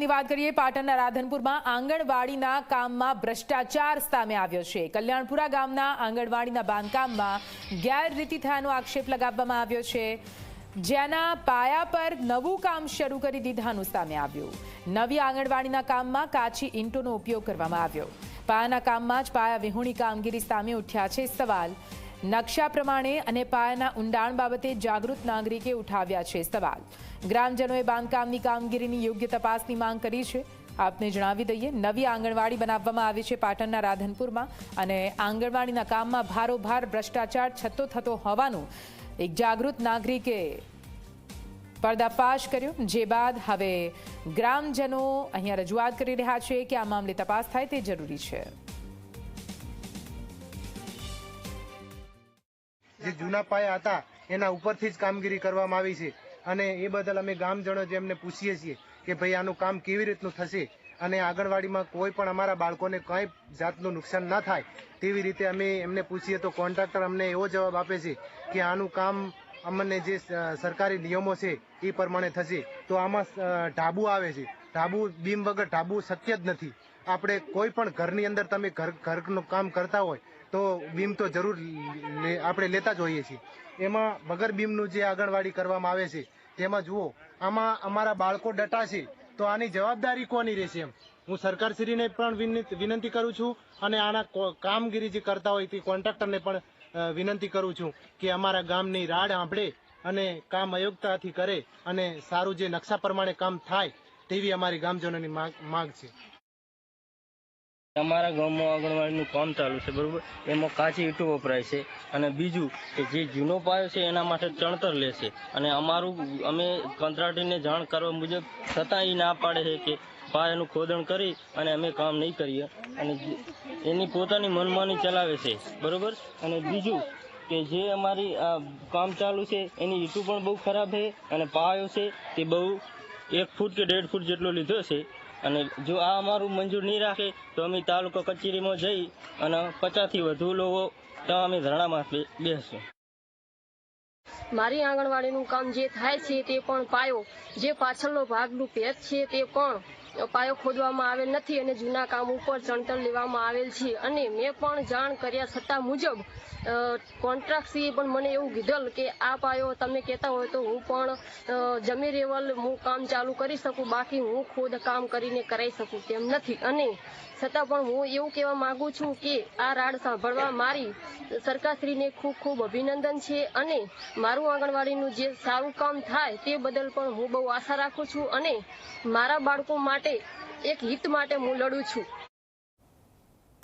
મહત્વની વાત કરીએ, પાટણના રાધનપુરમાં આંગણવાડીના કામમાં ભ્રષ્ટાચાર સામે આવ્યો છે। કલ્યાણપુરા ગામના આંગણવાડીના બાંધકામમાં ગેરરીતિ થયાનો આક્ષેપ લગાવવામાં આવ્યો છે, જેના પાયા પર નવું કામ શરૂ કરી દીધાનું સામે આવ્યું। નવી આંગણવાડીના કામમાં કાચી ઈંટોનો ઉપયોગ કરવામાં આવ્યો। પાયાના કામમાં જ પાયા વિહોણી કામગીરી સામે ઉઠ્યા છે સવાલ। નકશા પ્રમાણે અને પાયાના ઊંડાણ બાબતે જાગૃત નાગરિકે ઉઠાવ્યા છે સવાલ। ગ્રામજનોએ બાંધકામની કામગીરીની યોગ્ય તપાસની માંગ કરી છે। આપને જણાવી દઈએ, નવી આંગણવાડી બનાવવામાં આવી છે પાટણના રાધનપુરમાં, અને આંગણવાડીના કામમાં ભારોભાર ભ્રષ્ટાચાર થતો હોવાનું એક જાગૃત નાગરિકે પર્દાફાશ કર્યો, જે બાદ હવે ગ્રામજનો અહીંયા રજૂઆત કરી રહ્યા છે કે આ મામલે તપાસ થાય તે જરૂરી છે। જે જૂના પાયા હતા એના ઉપરથી જ કામગીરી કરવામાં આવી છે, અને એ બદલ અમે ગામજનો જેમને પૂછીએ છીએ કે ભાઈ આનું કામ કેવી રીતનું થશે, અને આંગણવાડીમાં કોઈ પણ અમારા બાળકોને કંઈ જાતનું નુકસાન ના થાય તેવી રીતે અમે એમને પૂછીએ તો કોન્ટ્રાક્ટર અમને એવો જવાબ આપે છે કે આનું કામ અમને જે સરકારી નિયમો છે એ પ્રમાણે થશે। તો આમાં ઢાબુ આવે છે, ઢાબુ બીમ વગર ઢાબુ શક્ય જ નથી। આપણે કોઈ પણ ઘરની અંદર તમે ઘરનું કામ કરતા હોય તો બીમ તો જરૂર આપણે લેતા જ હોઈએ છીએ। એમાં વગર બીમનું જે આંગણવાડી કરવામાં આવે છે તેમાં જુઓ, આમાં અમારા બાળકો ડટા છે, તો આની જવાબદારી કોની રહેશે? એમ હું સરકારશ્રીને પણ વિનંતી કરું છું, અને આના કામગીરી જે કરતા હોય તે કોન્ટ્રાક્ટરને પણ વિનંતી કરું છું કે અમારા ગામની રાડ સાંભળે અને કામ અયોગ્યતાથી કરે, અને સારું જે નકશા પ્રમાણે કામ થાય તેવી અમારી ગામજનોની માંગ છે। અમારા ગામમાં આંગણવાડીનું કામ ચાલુ છે, બરોબર। એમાં કાચી ઈંટો વપરાય છે, અને બીજું કે જે જૂનો પાયો છે એના માટે ચણતર લેશે, અને અમે કંત્રાટીને જાણ કરવા મુજબ છતાં એ ના પાડે છે કે પાયાનું ખોદણ કરી અને અમે કામ નહીં કરીએ, અને એની પોતાની મનમાની ચલાવે છે, બરોબર। અને બીજું કે જે અમારી કામ ચાલુ છે એની ઈંટો પણ બહુ ખરાબ છે, અને પાયો છે તે બહુ 1 ફૂટ કે 1.5 ફૂટ જેટલો લીધો છે। અને જો આ અમારું મંજૂર નહીં રાખે તો અમે તાલુકા કચેરીમાં જઈ અને 50થી વધુ લોકો ત્યાં અમે ધરણામાં બેસશું। મારી આંગણવાડીનું કામ જે થાય છે તે પણ પાયો, જે પાછળનો ભાગનું ભેદ છે તે પણ પાયો ખોદવામાં આવેલ નથી, અને જૂના કામ ઉપર ચણતર લેવામાં આવેલ છે। અને મેં પણ જાણ કર્યા છતાં મુજબ કોન્ટ્રાક્ટરશ્રીએ પણ મને એવું કીધેલ કે આ પાયો તમે કહેતા હોય તો હું પણ જમી લેવલ હું કામ ચાલુ કરી શકું, બાકી હું ખુદ કામ કરીને કરાવી શકું તેમ નથી। અને છતાં પણ હું એવું કહેવા માંગુ છું કે આ રાડ સાંભળવા મારી સરકારશ્રીને ખૂબ ખૂબ અભિનંદન છે, અને મારું આંગણવાડીનું જે સારું કામ થાય તે બદલ પણ હું બહુ આશા રાખું છું, અને મારા બાળકો માટે એક હિત માટે હું લડું છું।